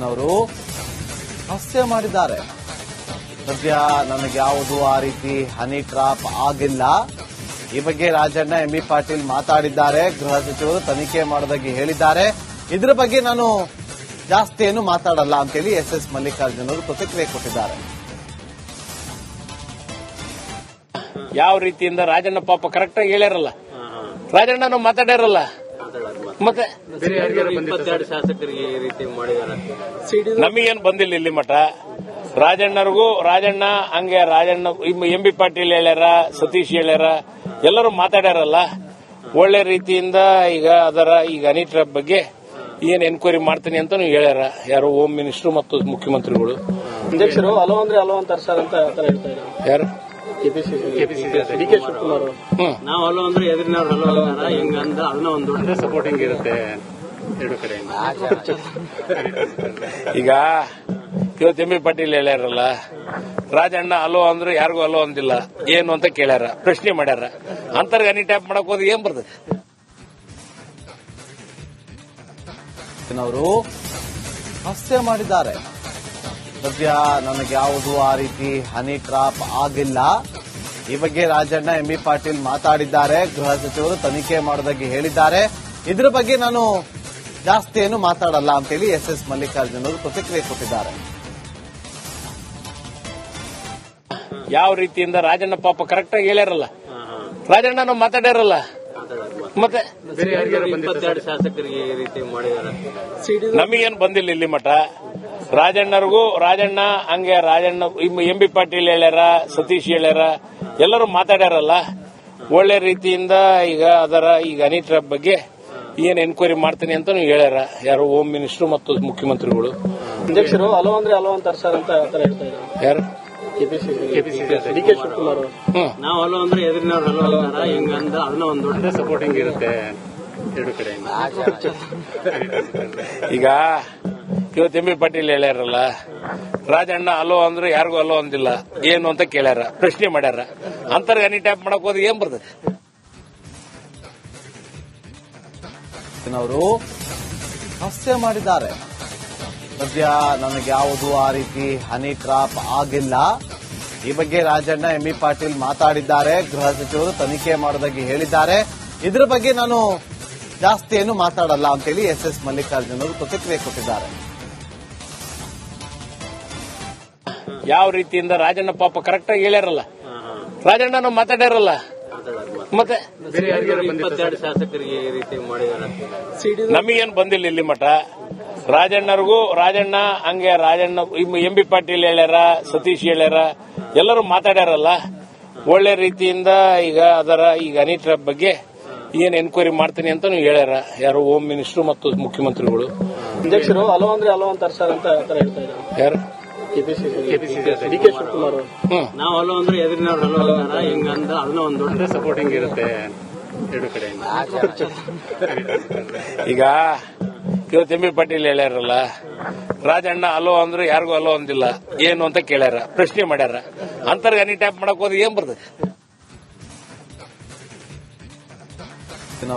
ಅವರು ಹಾಸ್ಯ ಮಾಡಿದ್ದಾರೆ. ಸದ್ಯ ನನಗೆ ಯಾವುದು ಆ ರೀತಿ ಹನಿ ಟ್ರಾಪ್ ಆಗಿಲ್ಲ. ಈ ಬಗ್ಗೆ ರಾಜಣ್ಣ ಎಂಬಿ ಪಾಟೀಲ್ ಮಾತಾಡಿದ್ದಾರೆ. ಗೃಹ ಸಚಿವರು ತನಿಖೆ ಮಾಡೋದಾಗಿ ಹೇಳಿದ್ದಾರೆ. ಇದರ ಬಗ್ಗೆ ನಾನು ಜಾಸ್ತಿ ಏನು ಮಾತಾಡಲ್ಲ ಅಂತೇಳಿ ಎಸ್ ಮಲ್ಲಿಕಾರ್ಜುನ್ ಅವರು ಪ್ರತಿಕ್ರಿಯೆ ಕೊಟ್ಟಿದ್ದಾರೆ. ಯಾವ ರೀತಿಯಿಂದ ರಾಜಣ್ಣ ಪಾಪ ಕರೆಕ್ಟ್ ಆಗಿ ಹೇಳ್ಯಾರಲ್ಲ, ರಾಜಣ್ಣ ಮಾತಾಡ್ಯಾರಲ್ಲ, ಮತ್ತೆ 22 ಶಾಸಕರಿಗೆ ಈ ರೀತಿ ಮಾಡಿದ್ದಾರೆ. ನಮಗೇನು ಬಂದಿಲ್ಲ ಇಲ್ಲಿ ಮಠ. ರಾಜಣ್ಣರಿಗೂ ರಾಜಣ್ಣ ಹಂಗೆ ರಾಜಣ್ಣ ಎಂಬಿ ಪಾಟೀಲ್ ಹೇಳ್ಯಾರ, ಸತೀಶ್ ಹೇಳ್ಯಾರ, ಎಲ್ಲರೂ ಮಾತಾಡ್ಯಾರಲ್ಲ. ಒಳ್ಳೆ ರೀತಿಯಿಂದ ಈಗ ಹನಿ ಟ್ರಾಪ್ ಬಗ್ಗೆ ಏನ್ ಎನ್ಕ್ವೈರಿ ಮಾಡ್ತೀನಿ ಅಂತ ಹೇಳ್ಯಾರ. ಯಾರು ಹೋಮ್ ಮಿನಿಸ್ಟರ್ ಮತ್ತು ಮುಖ್ಯಮಂತ್ರಿಗಳು. ಅಧ್ಯಕ್ಷರು ಹಲೋ ಅಂದ್ರೆ ಹಲೋ ಅಂತ ಅಂತ ಹೇಳ್ತಾ ಇದ್ದಾರೆ. ಯಾರು ಡಿಕೆ ಶಿವಕುಮಾರ್ ನಾವು ಹಲೋ ಅಂದ್ರೆ ಎದುರಿನವ್ರು ಹಲೋ ಅಂದಾರ, ಹಿಂಗಂದ ಅದನ್ನ ಒಂದು ದೊಡ್ಡ ಸಪೋರ್ಟಿಂಗ್ ಇರುತ್ತೆ ಎರಡು ಕಡೆಯಿಂದ. ಈಗ ಇವತ್ತು ಎಂಬಿ ಪಾಟೀಲ್ ಹೇಳ್ಯಾರಲ್ಲ, ರಾಜಣ್ಣ ಹಲೋ ಅಂದ್ರೆ ಯಾರಿಗೂ ಹಲೋ ಅಂದಿಲ್ಲ, ಏನು ಅಂತ ಕೇಳ್ಯಾರ, ಪ್ರಶ್ನೆ ಮಾಡ್ಯಾರ. ಅಂತರ್ಗ ಹನಿ ಟ್ಯಾಪ್ ಮಾಡಕ್ ಹೋದ್ ಏನ್ ಬರ್ತದೆ? ಅವರು ಹಾಸ್ಯ ಮಾಡಿದ್ದಾರೆ. ಸದ್ಯ ನನಗೆ ಯಾವುದು ಆ ರೀತಿ ಹನಿ ಟ್ರಾಪ್ ಆಗಿಲ್ಲ. ಈ ಬಗ್ಗೆ ರಾಜಣ್ಣ ಎಂಬಿ ಪಾಟೀಲ್ ಮಾತಾಡಿದ್ದಾರೆ. ಗೃಹ ಸಚಿವರು ತನಿಖೆ ಮಾಡೋದಾಗಿ ಹೇಳಿದ್ದಾರೆ. ಇದರ ಬಗ್ಗೆ ನಾನು ಜಾಸ್ತಿ ಏನು ಮಾತಾಡಲ್ಲ ಅಂತೇಳಿ ಎಸ್ ಮಲ್ಲಿಕಾರ್ಜುನ್ ಅವರು ಪ್ರತಿಕ್ರಿಯೆ ಕೊಟ್ಟಿದ್ದಾರೆ. ಯಾವ ರೀತಿಯಿಂದ ರಾಜಣ್ಣ ಪಾಪ ಕರೆಕ್ಟ್ ಆಗಿ ಹೇಳ್ಯಾರಲ್ಲ, ರಾಜಣ್ಣ ಮಾತಾಡ್ಯಾರಲ್ಲ, ಮತ್ತೆ 22 ಶಾಸಕರಿಗೆ ಈ ರೀತಿ ಮಾಡಿದ್ದಾರೆ. ನಮಗೇನು ಬಂದಿಲ್ಲ ಇಲ್ಲಿ ಮಠ. ರಾಜಣ್ಣರಿಗೂ ರಾಜಣ್ಣ ಹಂಗೆ ರಾಜಣ್ಣ ಎಂಬಿ ಪಾಟೀಲ್ ಹೇಳ್ಯಾರ, ಸತೀಶ್ ಹೇಳ್ಯಾರ, ಎಲ್ಲರೂ ಮಾತಾಡ್ಯಾರಲ್ಲ. ಒಳ್ಳೆ ರೀತಿಯಿಂದ ಈಗ ಹನಿ ಟ್ರಾಪ್ ಬಗ್ಗೆ ಏನ್ ಎನ್ಕ್ವೈರಿ ಮಾಡ್ತೀನಿ ಅಂತ ಹೇಳ್ಯಾರ. ಯಾರು ಹೋಮ್ ಮಿನಿಸ್ಟರ್ ಮತ್ತು ಮುಖ್ಯಮಂತ್ರಿಗಳು. ಅಧ್ಯಕ್ಷರು ಹಲೋ ಅಂದ್ರೆ ಹಲೋ ಅಂತ ಹೇಳ್ತಾ ಇದ್ದಾರೆ. ಯಾರು ಡಿಕೆ ಶಿವಕುಮಾರ್ ನಾವು ಹಲೋ ಅಂದ್ರೆ ಎದುರಿನವ್ರು ಹಲೋ ಅಂದಾರ, ಹಿಂಗಂದ ಅದನ್ನ ಒಂದು ದೊಡ್ಡ ಸಪೋರ್ಟಿಂಗ್ ಇರುತ್ತೆ ಎರಡು ಕಡೆಯಿಂದ. ಈಗ ಇವತ್ತು ಎಂಬಿ ಪಾಟೀಲ್ ಹೇಳ್ಯಾರಲ್ಲ, ರಾಜಣ್ಣ ಹಲೋ ಅಂದ್ರೆ ಯಾರಿಗೂ ಹಲೋ ಅಂದಿಲ್ಲ, ಏನು ಅಂತ ಕೇಳ್ಯಾರ, ಪ್ರಶ್ನೆ ಮಾಡ್ಯಾರ. ಅಂತರ್ಗ ಹನಿ ಟ್ಯಾಪ್ ಮಾಡಕ್ ಹೋದ್ ಏನ್ ಬರ್ತದೆ? ಅವರು ಹಾಸ್ಯ ಮಾಡಿದ್ದಾರೆ. ಸದ್ಯ ನನಗೆ ಯಾವುದು ಆ ರೀತಿ ಹನಿ ಟ್ರಾಪ್ ಆಗಿಲ್ಲ. ಈ ಬಗ್ಗೆ ರಾಜಣ್ಣ ಎಂಬಿ ಪಾಟೀಲ್ ಮಾತಾಡಿದ್ದಾರೆ. ಗೃಹ ಸಚಿವರು ತನಿಖೆ ಮಾಡೋದಾಗಿ ಹೇಳಿದ್ದಾರೆ. ಇದರ ಬಗ್ಗೆ ನಾನು ಜಾಸ್ತಿ ಏನು ಮಾತಾಡಲ್ಲ ಅಂತೇಳಿ ಎಸ್ ಮಲ್ಲಿಕಾರ್ಜುನ್ ಅವರು ಪ್ರತಿಕ್ರಿಯೆ ಕೊಟ್ಟಿದ್ದಾರೆ. ಯಾವ ರೀತಿಯಿಂದ ರಾಜಣ್ಣ ಪಾಪ ಕರೆಕ್ಟ್ ಆಗಿ ಹೇಳ್ಯಾರಲ್ಲ, ರಾಜಣ್ಣ ಮಾತಾಡ್ಯಾರಲ್ಲ, ಮತ್ತೆ 22 ಶಾಸಕರಿಗೆ ಈ ರೀತಿ ಮಾಡಿದ್ದಾರೆ. ನಮಗೇನು ಬಂದಿಲ್ಲ ಇಲ್ಲಿ ಮಠ. ರಾಜಣ್ಣರಿಗೂ ರಾಜಣ್ಣ ಹಂಗೆ ರಾಜಣ್ಣ ಎಂಬಿ ಪಾಟೀಲ್ ಹೇಳ್ಯಾರ, ಸತೀಶ್ ಹೇಳ್ಯಾರ, ಎಲ್ಲರೂ ಮಾತಾಡ್ಯಾರಲ್ಲ. ಒಳ್ಳೆ ರೀತಿಯಿಂದ ಈಗ ಹನಿ ಟ್ರಾಪ್ ಬಗ್ಗೆ ಏನ್ ಎನ್ಕ್ವೈರಿ ಮಾಡ್ತೀನಿ ಅಂತ ಹೇಳ್ಯಾರ. ಯಾರು ಹೋಮ್ ಮಿನಿಸ್ಟರ್ ಮತ್ತು ಮುಖ್ಯಮಂತ್ರಿಗಳು. ಅಧ್ಯಕ್ಷರು ಹಲೋ ಅಂದ್ರೆ ಹಲೋ ಅಂತ ಹೇಳ್ತಾ ಇದ್ದಾರೆ. ಯಾರು ಡಿಕೆ ಶಿವಕುಮಾರ್ ನಾವು ಹಲೋ ಅಂದ್ರೆ ಎದುರಿನವ್ರು ಹಲೋ ಅಂದಾರ, ಹಿಂಗಂದ ಅದನ್ನ ಒಂದು ದೊಡ್ಡ ಸಪೋರ್ಟಿಂಗ್ ಇರುತ್ತೆ ಎರಡು ಕಡೆಯಿಂದ. ಈಗ ಇವತ್ತು ಎಂಬಿ ಪಾಟೀಲ್ ಹೇಳ್ಯಾರಲ್ಲ, ರಾಜಣ್ಣ ಹಲೋ ಅಂದ್ರೆ ಯಾರಿಗೂ ಹಲೋ ಅಂದಿಲ್ಲ, ಏನು ಅಂತ ಕೇಳ್ಯಾರ, ಪ್ರಶ್ನೆ ಮಾಡ್ಯಾರ. ಅಂತರ್ಗ ಹನಿ ಟ್ಯಾಪ್ ಮಾಡಕ್ ಹೋದ್ ಏನ್ ಬರ್ತದೆ?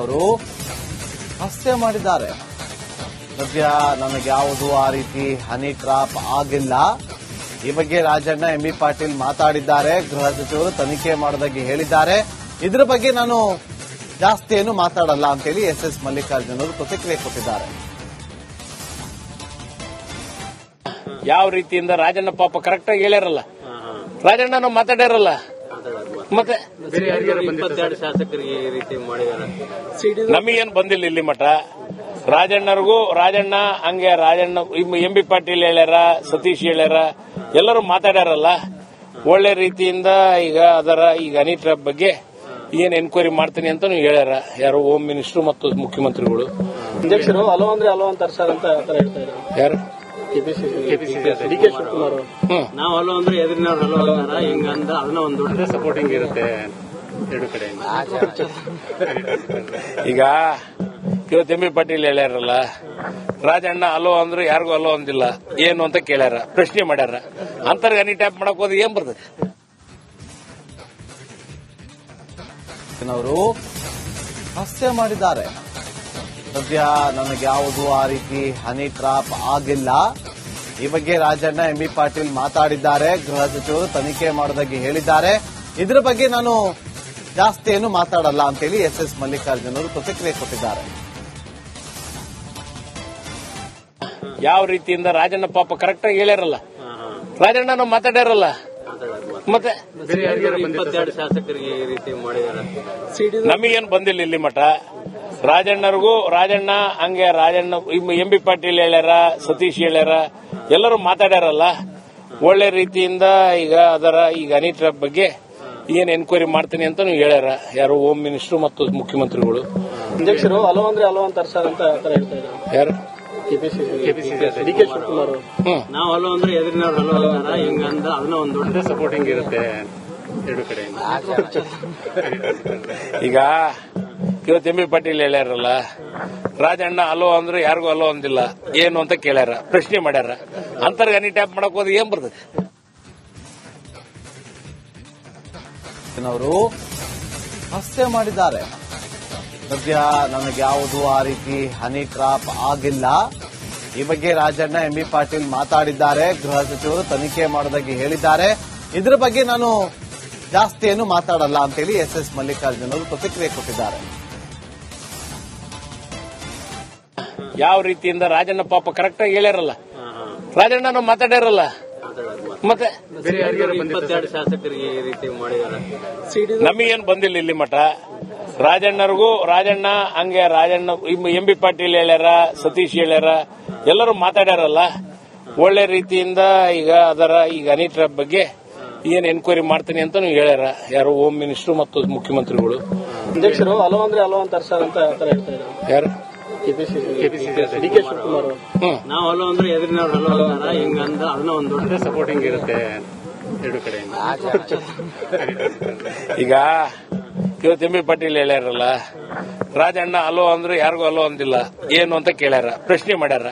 ಅವರು ಹಾಸ್ಯ ಮಾಡಿದ್ದಾರೆ. ಸದ್ಯ ನನಗೆ ಯಾವುದು ಆ ರೀತಿ ಹನಿ ಟ್ರಾಪ್ ಆಗಿಲ್ಲ. ಈ ಬಗ್ಗೆ ರಾಜಣ್ಣ ಎಂಬಿ ಪಾಟೀಲ್ ಮಾತಾಡಿದ್ದಾರೆ. ಗೃಹ ಸಚಿವರು ತನಿಖೆ ಮಾಡೋದಾಗಿ ಹೇಳಿದ್ದಾರೆ. ಇದರ ಬಗ್ಗೆ ನಾನು ಜಾಸ್ತಿ ಏನು ಮಾತಾಡಲ್ಲ ಅಂತೇಳಿ ಎಸ್ ಮಲ್ಲಿಕಾರ್ಜುನ್ ಅವರು ಪ್ರತಿಕ್ರಿಯೆ ಕೊಟ್ಟಿದ್ದಾರೆ. ಯಾವ ರೀತಿಯಿಂದ ರಾಜಣ್ಣ ಪಾಪ ಕರೆಕ್ಟ್ ಆಗಿ ಹೇಳ್ಯಾರಲ್ಲ, ರಾಜಣ್ಣ ಮಾತಾಡ್ಯಾರಲ್ಲ, ಮತ್ತೆ 22 ಶಾಸಕರಿಗೆ ಈ ರೀತಿ ಮಾಡಿದ್ದಾರೆ. ನಮಗೇನು ಬಂದಿಲ್ಲ ಇಲ್ಲಿ ಮಠ. ರಾಜಣ್ಣರಿಗೂ ರಾಜಣ್ಣ ಹಂಗೆ ರಾಜಣ್ಣ ಎಂಬಿ ಪಾಟೀಲ್ ಹೇಳ್ಯಾರ, ಸತೀಶ್ ಹೇಳ್ಯಾರ, ಎಲ್ಲರೂ ಮಾತಾಡ್ಯಾರಲ್ಲ. ಒಳ್ಳೆ ರೀತಿಯಿಂದ ಈಗ ಹನಿ ಟ್ರಾಪ್ ಬಗ್ಗೆ ಏನ್ ಎನ್ಕ್ವೈರಿ ಮಾಡ್ತೀನಿ ಅಂತ ಹೇಳ್ಯಾರ. ಯಾರು ಹೋಮ್ ಮಿನಿಸ್ಟರ್ ಮತ್ತು ಮುಖ್ಯಮಂತ್ರಿಗಳು. ಅಧ್ಯಕ್ಷರು ಹಲೋ ಅಂದ್ರೆ ಹಲೋ ಅಂತ ಹೇಳ್ತಾ ಇದ್ದಾರೆ. ಯಾರು ಡಿಕೆ ಶಿವಕುಮಾರ್ ನಾವು ಹಲೋ ಅಂದ್ರೆ ಎದುರಿನವ್ರು ಹಲೋ ಅಂದಾರ, ಹಿಂಗಂದ ಅದನ್ನ ಒಂದು ದೊಡ್ಡ ಸಪೋರ್ಟಿಂಗ್ ಇರುತ್ತೆ ಎರಡು ಕಡೆಯಿಂದ. ಈಗ ಇವತ್ತು ಎಂಬಿ ಪಾಟೀಲ್ ಹೇಳ್ಯಾರಲ್ಲ, ರಾಜಣ್ಣ ಹಲೋ ಅಂದ್ರೆ ಯಾರಿಗೂ ಹಲೋ ಅಂದಿಲ್ಲ, ಏನು ಅಂತ ಕೇಳ್ಯಾರ, ಪ್ರಶ್ನೆ ಮಾಡ್ಯಾರ. ಅಂತರ್ಗ ಹನಿ ಟ್ಯಾಪ್ ಮಾಡಕ್ ಹೋದ್ ಏನ್ ಬರ್ತದೆ? ಅವರು ಹಾಸ್ಯ ಮಾಡಿದ್ದಾರೆ. ಸದ್ಯ ನನಗೆ ಯಾವುದು ಆ ರೀತಿ ಹನಿ ಟ್ರಾಪ್ ಆಗಿಲ್ಲ. ಈ ಬಗ್ಗೆ ರಾಜಣ್ಣ ಎಂಬಿ ಪಾಟೀಲ್ ಮಾತಾಡಿದ್ದಾರೆ. ಗೃಹ ಸಚಿವರು ತನಿಖೆ ಮಾಡೋದಾಗಿ ಹೇಳಿದ್ದಾರೆ. ಇದರ ಬಗ್ಗೆ ನಾನು ಜಾಸ್ತಿ ಏನು ಮಾತಾಡಲ್ಲ ಅಂತೇಳಿ ಎಸ್ ಮಲ್ಲಿಕಾರ್ಜುನ್ ಅವರು ಪ್ರತಿಕ್ರಿಯೆ ಕೊಟ್ಟಿದ್ದಾರೆ. ಯಾವ ರೀತಿಯಿಂದ ರಾಜಣ್ಣ ಪಾಪ ಕರೆಕ್ಟ್ ಆಗಿ ಹೇಳ್ಯಾರಲ್ಲ, ರಾಜಣ್ಣ ಮಾತಾಡ್ಯಾರಲ್ಲ, ಮತ್ತೆ 22 ಶಾಸಕರಿಗೆ ಈ ರೀತಿ ಮಾಡಿದ್ದಾರೆ. ನಮಗೇನು ಬಂದಿಲ್ಲ ಇಲ್ಲಿ ಮಠ. ರಾಜಣ್ಣ ಹಂಗೆ ರಾಜಣ್ಣ ಎಂಬಿ ಪಾಟೀಲ್ ಹೇಳ್ಯಾರ, ಸತೀಶ್ ಹೇಳ್ಯಾರ, ಎಲ್ಲರೂ ಮಾತಾಡ್ಯಾರಲ್ಲ. ಒಳ್ಳೆ ರೀತಿಯಿಂದ ಈಗ ಹನಿ ಟ್ರ್ಯಾಪ್ ಬಗ್ಗೆ ಏನ್ ಎನ್ಕ್ವೈರಿ ಮಾಡ್ತೀನಿ ಅಂತ ಹೇಳ್ಯಾರ. ಯಾರು ಹೋಮ್ ಮಿನಿಸ್ಟರ್ ಮತ್ತು ಮುಖ್ಯಮಂತ್ರಿಗಳು. ಅಧ್ಯಕ್ಷರು ಹಲೋ ಅಂದ್ರೆ ಹಲೋ ಅಂತ ಅಂತ ಹೇಳ್ತಾ ಇದ್ದಾರೆ. ಯಾರು ಕೆಪಿಸಿಸಿ ಡಿಕೆ ಶಿವಕುಮಾರ್ ನಾವು ಹಲೋ ಅಂದ್ರೆ ಎದುರಿನವ್ರು ಹಲೋ ಅಂತಾರ, ಹಿಂಗಂದ ಅದನ್ನ ಒಂದು ದೊಡ್ಡ ಸಪೋರ್ಟಿಂಗ್ ಇರುತ್ತೆ ಎರಡು ಕಡೆಯಿಂದ. ಈಗ ಇವತ್ತು ಎಂಬಿ ಪಾಟೀಲ್ ಹೇಳ್ಯಾರಲ್ಲ, ರಾಜಣ್ಣ ಹಲೋ ಅಂದ್ರೆ ಯಾರಿಗೂ ಹಲೋ ಅಂದಿಲ್ಲ, ಏನು ಅಂತ ಕೇಳ್ಯಾರ, ಪ್ರಶ್ನೆ ಮಾಡ್ಯಾರ. ಅಂತರ್ಗ ಹನಿ ಟ್ಯಾಪ್ ಮಾಡಕ್ ಹೋದ್ರೆ ಏನ್ ಬರ್ತದೆ? ಅವರು ಹಾಸ್ಯ ಮಾಡಿದ್ದಾರೆ. ಸದ್ಯ ನನಗೆ ಯಾವುದು ಆ ರೀತಿ ಹನಿ ಟ್ರಾಪ್ ಆಗಿಲ್ಲ. ಈ ಬಗ್ಗೆ ರಾಜಣ್ಣ ಎಂಬಿ ಪಾಟೀಲ್ ಮಾತಾಡಿದ್ದಾರೆ. ಗೃಹ ಸಚಿವರು ತನಿಖೆ ಮಾಡೋದಾಗಿ ಹೇಳಿದ್ದಾರೆ. ಇದರ ಬಗ್ಗೆ ನಾನು ಜಾಸ್ತಿ ಏನು ಮಾತಾಡಲ್ಲ ಅಂತೇಳಿ ಎಸ್ ಮಲ್ಲಿಕಾರ್ಜುನ್ ಅವರು ಪ್ರತಿಕ್ರಿಯೆ ಕೊಟ್ಟಿದ್ದಾರೆ. ಯಾವ ರೀತಿಯಿಂದ ರಾಜಣ್ಣ ಪಾಪ ಕರೆಕ್ಟ್ ಆಗಿ ಹೇಳ್ಯಾರಲ್ಲ, ರಾಜಣ್ಣ ಮಾತಾಡ್ಯಾರಲ್ಲ, ಮತ್ತೆ 22 ಶಾಸಕರಿಗೆ ಈ ರೀತಿ ಮಾಡಿದ್ದಾರೆ. ನಮಗೇನು ಬಂದಿಲ್ಲ ಇಲ್ಲಿ ಮಠ. ರಾಜಣ್ಣ ಹಂಗೆ ಎಂಬಿ ಪಾಟೀಲ್ ಹೇಳ್ಯಾರ, ಸತೀಶ್ ಹೇಳ್ಯಾರ, ಎಲ್ಲರೂ ಮಾತಾಡ್ಯಾರಲ್ಲ. ಒಳ್ಳೆ ರೀತಿಯಿಂದ ಈಗ ಹನಿ ಟ್ರ್ಯಾಪ್ ಬಗ್ಗೆ ಏನ್ ಎನ್ಕ್ವೈರಿ ಮಾಡ್ತೀನಿ ಅಂತ ಹೇಳ್ಯಾರ. ಯಾರು ಹೋಮ್ ಮಿನಿಸ್ಟರ್ ಮತ್ತು ಮುಖ್ಯಮಂತ್ರಿಗಳು. ಅಧ್ಯಕ್ಷರು ಹಲೋ ಅಂದ್ರೆ ಹಲೋ ಅಂತ ಹೇಳ್ತಾ ಇದ್ದಾರೆ. ಯಾರು ಕೆಪಿಸಿಸಿ ಡಿಕೆ ಶಿವಕುಮಾರ್ ನಾವು ಹಲೋ ಅಂದ್ರೆ ಎದುರಿನವ್ರು ಹಲೋ ಅಂತಾರ, ಹಿಂಗಂದ ಅದನ್ನ ಒಂದು ದೊಡ್ಡ ಸಪೋರ್ಟಿಂಗ್ ಇರುತ್ತೆ ಎರಡು ಕಡೆಯಿಂದ. ಈಗ ಇವತ್ತು ಎಂಬಿ ಪಾಟೀಲ್ ಹೇಳ್ಯಾರಲ್ಲ, ರಾಜಣ್ಣ ಹಲೋ ಅಂದ್ರೆ ಯಾರಿಗೂ ಹಲೋ ಅಂದಿಲ್ಲ, ಏನು ಅಂತ ಕೇಳ್ಯಾರ, ಪ್ರಶ್ನೆ ಮಾಡ್ಯಾರ.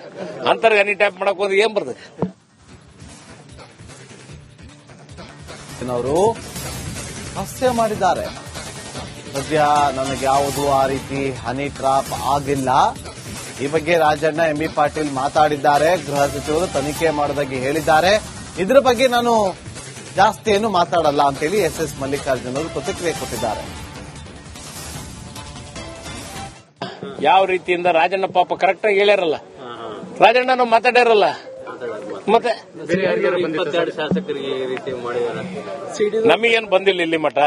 ಅಂತರ್ಗ ಹನಿ ಟ್ಯಾಪ್ ಮಾಡಕ್ ಹೋದ್ರೆ ಏನ್ ಬರ್ತದೆ? ಅವರು ಹಾಸ್ಯ ಮಾಡಿದ್ದಾರೆ. ಸದ್ಯ ನನಗೆ ಯಾವುದು ಆ ರೀತಿ ಹನಿ ಟ್ರಾಪ್ ಆಗಿಲ್ಲ. ಈ ಬಗ್ಗೆ ರಾಜಣ್ಣ ಎಂಬಿ ಪಾಟೀಲ್ ಮಾತಾಡಿದ್ದಾರೆ. ಗೃಹ ಸಚಿವರು ತನಿಖೆ ಮಾಡೋದಾಗಿ ಹೇಳಿದ್ದಾರೆ. ಇದರ ಬಗ್ಗೆ ನಾನು ಜಾಸ್ತಿ ಏನು ಮಾತಾಡಲ್ಲ ಅಂತೇಳಿ ಎಸ್ ಮಲ್ಲಿಕಾರ್ಜುನ್ ಅವರು ಪ್ರತಿಕ್ರಿಯೆ ಕೊಟ್ಟಿದ್ದಾರೆ. ಯಾವ ರೀತಿಯಿಂದ ರಾಜಣ್ಣ ಪಾಪ ಕರೆಕ್ಟ್ ಆಗಿ ಹೇಳ್ಯಾರಲ್ಲ, ರಾಜಣ್ಣ ಮಾತಾಡ್ಯಾರಲ್ಲ, ಮತ್ತೆ 22 ಶಾಸಕರಿಗೆ ಈ ರೀತಿ ಮಾಡಿದ್ದಾರೆ. ನಮಗೇನು ಬಂದಿಲ್ಲ ಇಲ್ಲಿ ಮಠ.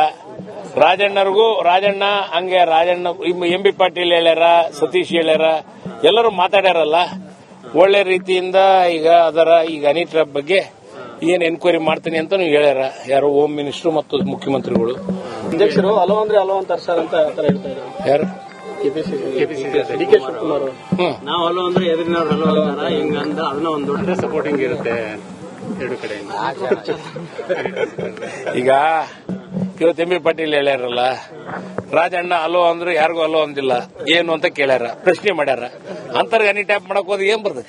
ರಾಜಣ್ಣ ಹಂಗೆ ಎಂಬಿ ಪಾಟೀಲ್ ಹೇಳ್ಯಾರ, ಸತೀಶ್ ಹೇಳ್ಯಾರ, ಎಲ್ಲರೂ ಮಾತಾಡ್ಯಾರಲ್ಲ. ಒಳ್ಳೆ ರೀತಿಯಿಂದ ಈಗ ಹನಿ ಟ್ರ್ಯಾಪ್ ಬಗ್ಗೆ ಏನ್ ಎನ್ಕ್ವೈರಿ ಮಾಡ್ತೀನಿ ಅಂತ ಹೇಳ್ಯಾರ. ಯಾರು ಹೋಮ್ ಮಿನಿಸ್ಟರ್ ಮತ್ತು ಮುಖ್ಯಮಂತ್ರಿಗಳು. ಅಧ್ಯಕ್ಷರು ಹಲೋ ಅಂದ್ರೆ ಹಲೋ ಅಂತ ಹೇಳ್ತಾ ಇದ್ದಾರೆ. ಯಾರು ಕೆಪಿಸಿಸಿ ಡಿಕೆ ಶಿವಕುಮಾರ್ ನಾವು ಹಲೋ ಅಂದ್ರೆ ಎದುರಿನವ್ರು ಹಲೋ ಅಂತಾರ, ಹಿಂಗಂದ ಅದನ್ನ ಒಂದು ದೊಡ್ಡ ಸಪೋರ್ಟಿಂಗ್ ಇರುತ್ತೆ ಎರಡು ಕಡೆಯಿಂದ. ಈಗ ಇವತ್ತು ಎಂಬಿ ಪಾಟೀಲ್ ಹೇಳ್ಯಾರಲ್ಲ, ರಾಜಣ್ಣ ಹಲೋ ಅಂದ್ರೆ ಯಾರಿಗೂ ಹಲೋ ಅಂದಿಲ್ಲ, ಏನು ಅಂತ ಕೇಳ್ಯಾರ, ಪ್ರಶ್ನೆ ಮಾಡ್ಯಾರ. ಅಂತರ್ಗ ಹನಿ ಟ್ಯಾಪ್ ಮಾಡಕ್ ಹೋದ್ರೆ ಏನ್ ಬರ್ತದೆ?